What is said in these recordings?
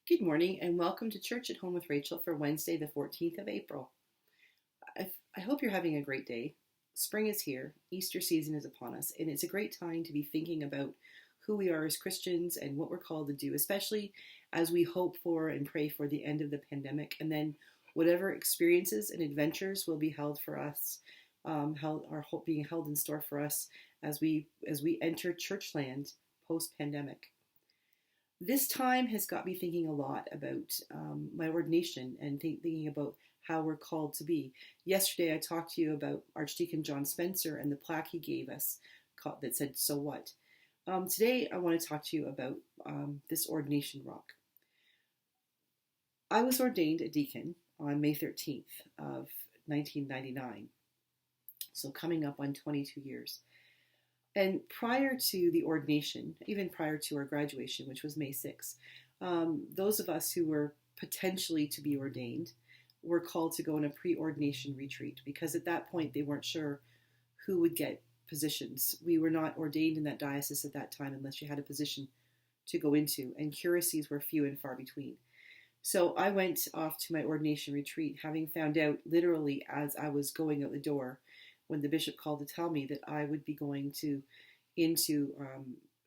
Good morning and welcome to Church at Home with Rachael for Wednesday, the 14th of April. I hope you're having a great day. Spring is here, Easter season is upon us, and it's a great time to be thinking about who we are as Christians and what we're called to do, especially as we hope for and pray for the end of the pandemic, and then whatever experiences and adventures will be held for us, being held in store for us as we enter church land post-pandemic. This time has got me thinking a lot about my ordination and thinking about how we're called to be. Yesterday I talked to you about Archdeacon John Spencer and the plaque he gave us that said, "So what?" Today I want to talk to you about this Ordination Rock. I was ordained a deacon on May 13th of 1999, so coming up on 22 years. And prior to the ordination, even prior to our graduation, which was May 6th, those of us who were potentially to be ordained were called to go on a pre-ordination retreat because at that point they weren't sure who would get positions. We were not ordained in that diocese at that time unless you had a position to go into, and curacies were few and far between. So I went off to my ordination retreat, having found out literally as I was going out the door when the bishop called to tell me that I would be going into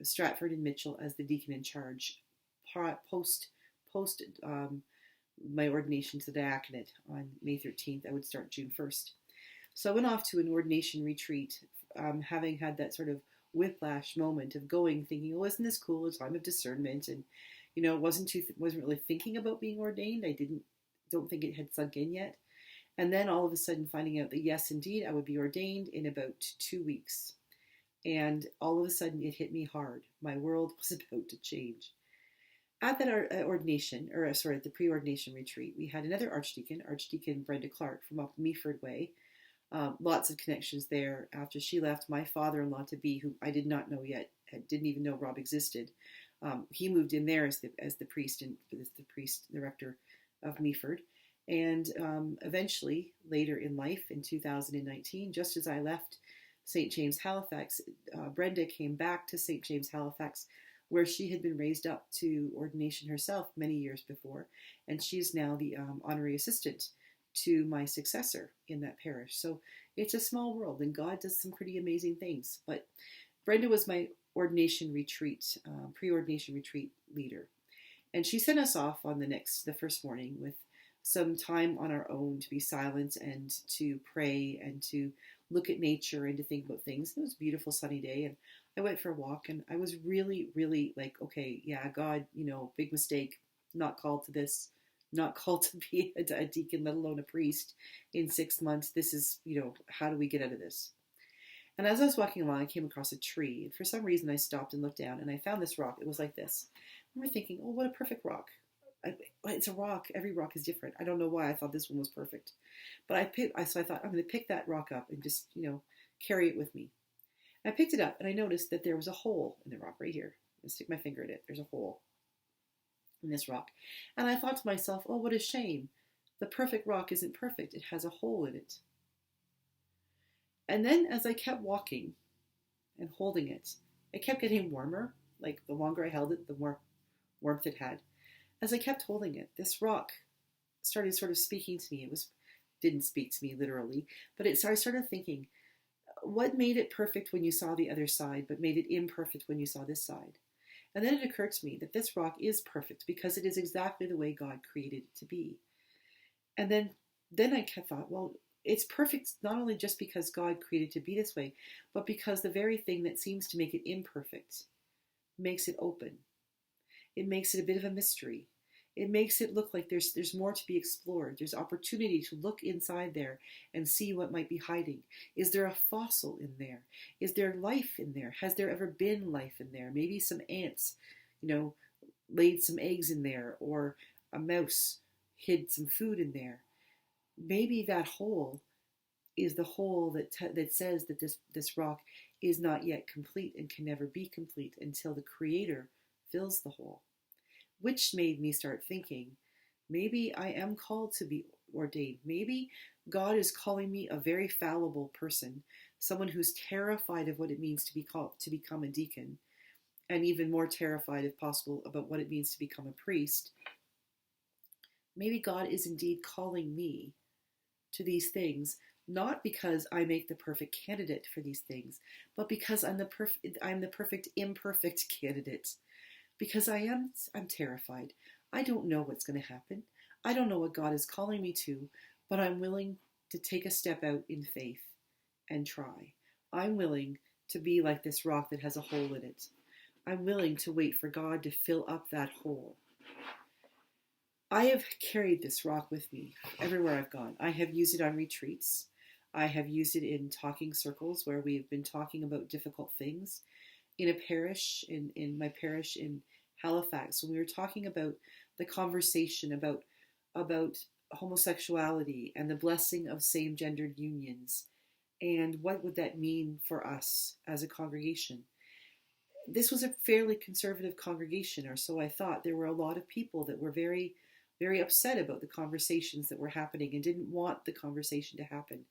Stratford and Mitchell as the deacon in charge post my ordination to the diaconate on May 13th. I would start June 1st. So I went off to an ordination retreat, having had that sort of whiplash moment of going, thinking, "Oh, isn't this cool? A time of discernment," and wasn't really thinking about being ordained. Don't think it had sunk in yet. And then all of a sudden finding out that yes, indeed, I would be ordained in about 2 weeks. And all of a sudden it hit me hard. My world was about to change. At that at the pre-ordination retreat, we had another Archdeacon Brenda Clark from up Meaford Way. Lots of connections there. After she left, my father-in-law to be, who I did not know yet, didn't even know Rob existed. He moved in there as the priest and the rector of Meaford. And eventually, later in life, in 2019, just as I left St. James Halifax, Brenda came back to St. James Halifax, where she had been raised up to ordination herself many years before. And she is now the honorary assistant to my successor in that parish. So it's a small world, and God does some pretty amazing things. But Brenda was my ordination retreat, pre-ordination retreat leader. And she sent us off on the first morning with some time on our own to be silent and to pray and to look at nature and to think about things. It was a beautiful sunny day, and I went for a walk, and I was really, really like, okay, yeah, God, big mistake, not called to this, not called to be a deacon, let alone a priest in 6 months. This is, how do we get out of this? And as I was walking along, I came across a tree, and for some reason I stopped and looked down, and I found this rock. It was like this. And we're thinking, oh, what a perfect rock. It's a rock. Every rock is different. I don't know why I thought this one was perfect. But so I thought, I'm going to pick that rock up and just, carry it with me. And I picked it up, and I noticed that there was a hole in the rock right here. I'm going to stick my finger in it. There's a hole in this rock. And I thought to myself, oh, what a shame. The perfect rock isn't perfect. It has a hole in it. And then as I kept walking and holding it, it kept getting warmer. Like the longer I held it, the more warmth it had. As I kept holding it, this rock started sort of speaking to me. Didn't speak to me literally, but I started thinking, what made it perfect when you saw the other side, but made it imperfect when you saw this side? And then it occurred to me that this rock is perfect because it is exactly the way God created it to be. And then I thought, well, it's perfect not only just because God created it to be this way, but because the very thing that seems to make it imperfect makes it open. It makes it a bit of a mystery. It makes it look like there's more to be explored. There's opportunity to look inside there and see what might be hiding. Is there a fossil in there? Is there life in there? Has there ever been life in there? Maybe some ants, laid some eggs in there, or a mouse hid some food in there. Maybe that hole is the hole that says that this rock is not yet complete and can never be complete until the Creator fills the hole. Which made me start thinking, maybe I am called to be ordained. Maybe God is calling me a very fallible person, someone who's terrified of what it means to become a deacon, and even more terrified, if possible, about what it means to become a priest. maybe God is indeed calling me to these things, not because I make the perfect candidate for these things, but because I'm the perfect imperfect candidate. Because I'm terrified. I don't know what's going to happen. I don't know what God is calling me to, but I'm willing to take a step out in faith and try. I'm willing to be like this rock that has a hole in it. I'm willing to wait for God to fill up that hole. I have carried this rock with me everywhere I've gone. I have used it on retreats. I have used it in talking circles where we've been talking about difficult things. In a parish, in my parish in Halifax, when we were talking about the conversation about homosexuality and the blessing of same-gendered unions, and what would that mean for us as a congregation. This was a fairly conservative congregation, or so I thought. There were a lot of people that were very, very upset about the conversations that were happening and didn't want the conversation to happen.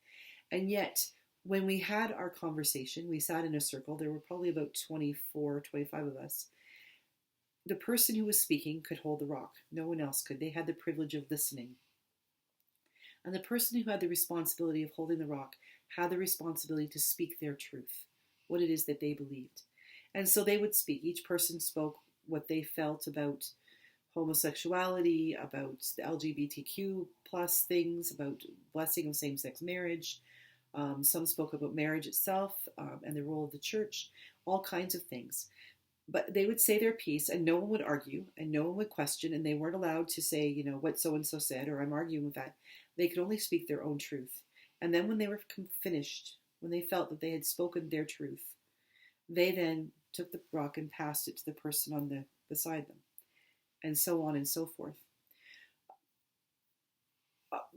And yet, when we had our conversation, we sat in a circle. There were probably about 24, 25 of us. The person who was speaking could hold the rock. No one else could. They had the privilege of listening. And the person who had the responsibility of holding the rock had the responsibility to speak their truth, what it is that they believed. And so they would speak. Each person spoke what they felt about homosexuality, about the LGBTQ plus things, about blessing of same-sex marriage. Some spoke about marriage itself and the role of the church, all kinds of things. But they would say their piece, and no one would argue, and no one would question, and they weren't allowed to say, what so-and-so said, or I'm arguing with that. They could only speak their own truth. And then when they were finished, when they felt that they had spoken their truth, they then took the rock and passed it to the person on beside them, and so on and so forth.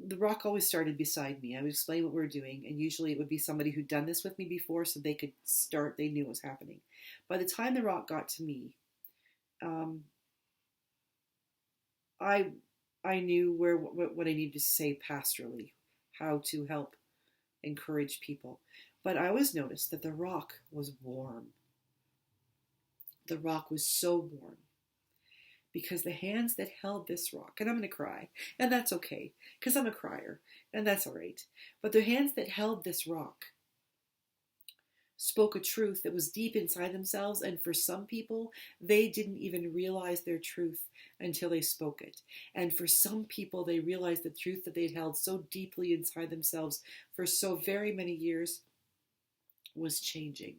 The rock always started beside me. I would explain what we were doing, and usually it would be somebody who'd done this with me before, so they could start, they knew what was happening. By the time the rock got to me, I knew what I needed to say pastorally, how to help encourage people. But I always noticed that the rock was warm. The rock was so warm. Because the hands that held this rock, and I'm going to cry, and that's okay, because I'm a crier, and that's all right. But the hands that held this rock spoke a truth that was deep inside themselves, and for some people, they didn't even realize their truth until they spoke it. And for some people, they realized the truth that they'd held so deeply inside themselves for so very many years was changing.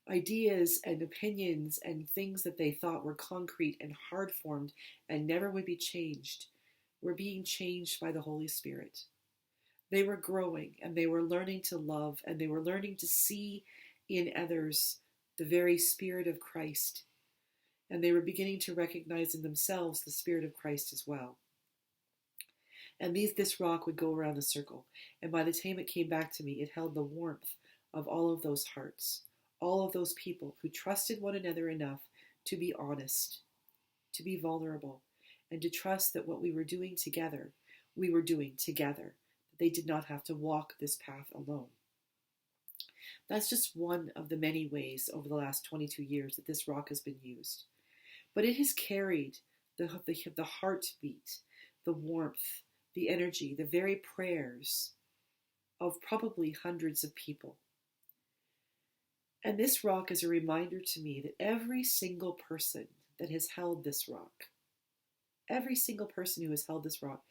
Ideas and opinions and things that they thought were concrete and hard-formed and never would be changed were being changed by the Holy Spirit. They were growing, and they were learning to love, and they were learning to see in others the very Spirit of Christ. And they were beginning to recognize in themselves the Spirit of Christ as well. And this rock would go around the circle. And by the time it came back to me, it held the warmth of all of those hearts. All of those people who trusted one another enough to be honest, to be vulnerable, and to trust that what we were doing together, we were doing together. They did not have to walk this path alone. That's just one of the many ways over the last 22 years that this rock has been used. But it has carried the heartbeat, the warmth, the energy, the very prayers of probably hundreds of people. And this rock is a reminder to me that every single person that has held this rock, every single person who has held this rock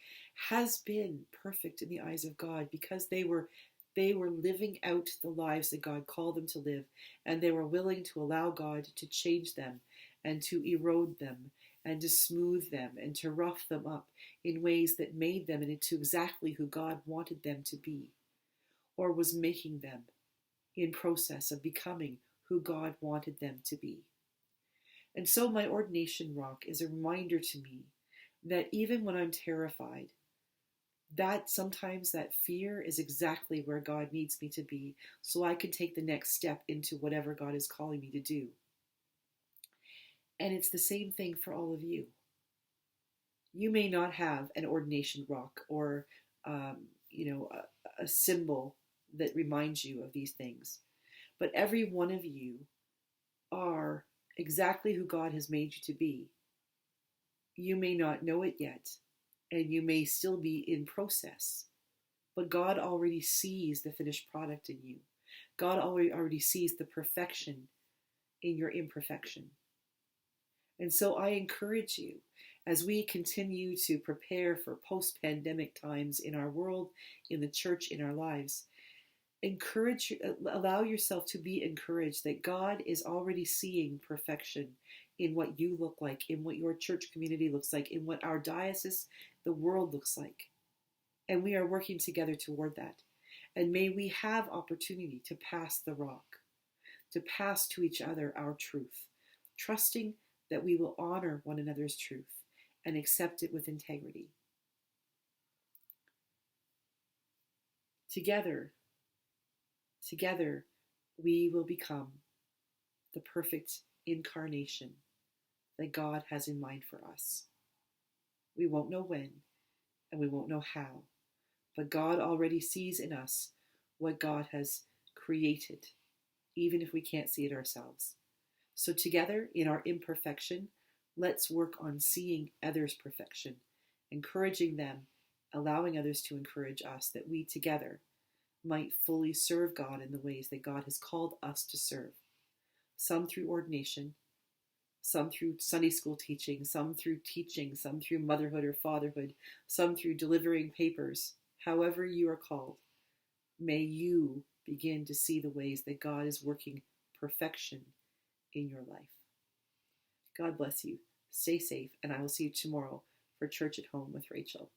has been perfect in the eyes of God, because they were living out the lives that God called them to live, and they were willing to allow God to change them and to erode them and to smooth them and to rough them up in ways that made them into exactly who God wanted them to be, or was making them in process of becoming who God wanted them to be. And so my ordination rock is a reminder to me that even when I'm terrified, that sometimes that fear is exactly where God needs me to be, so I can take the next step into whatever God is calling me to do. And it's the same thing for all of you. You may not have an ordination rock or a symbol that reminds you of these things, but every one of you are exactly who God has made you to be. You may not know it yet, and you may still be in process, but God already sees the finished product in you. God already sees the perfection in your imperfection. And so I encourage you, as we continue to prepare for post-pandemic times in our world, in the church, in our lives, allow yourself to be encouraged that God is already seeing perfection in what you look like, in what your church community looks like, in what our diocese, the world looks like. And we are working together toward that. And may we have opportunity to pass the rock, to pass to each other our truth, trusting that we will honor one another's truth and accept it with integrity. Together, we will become the perfect incarnation that God has in mind for us. We won't know when, and we won't know how, but God already sees in us what God has created, even if we can't see it ourselves. So together, in our imperfection, let's work on seeing others' perfection, encouraging them, allowing others to encourage us, that we together might fully serve God in the ways that God has called us to serve. Some through ordination, some through Sunday school teaching, some through motherhood or fatherhood, some through delivering papers. However you are called, may you begin to see the ways that God is working perfection in your life. God bless you. Stay safe, and I will see you tomorrow for Church at Home with Rachael.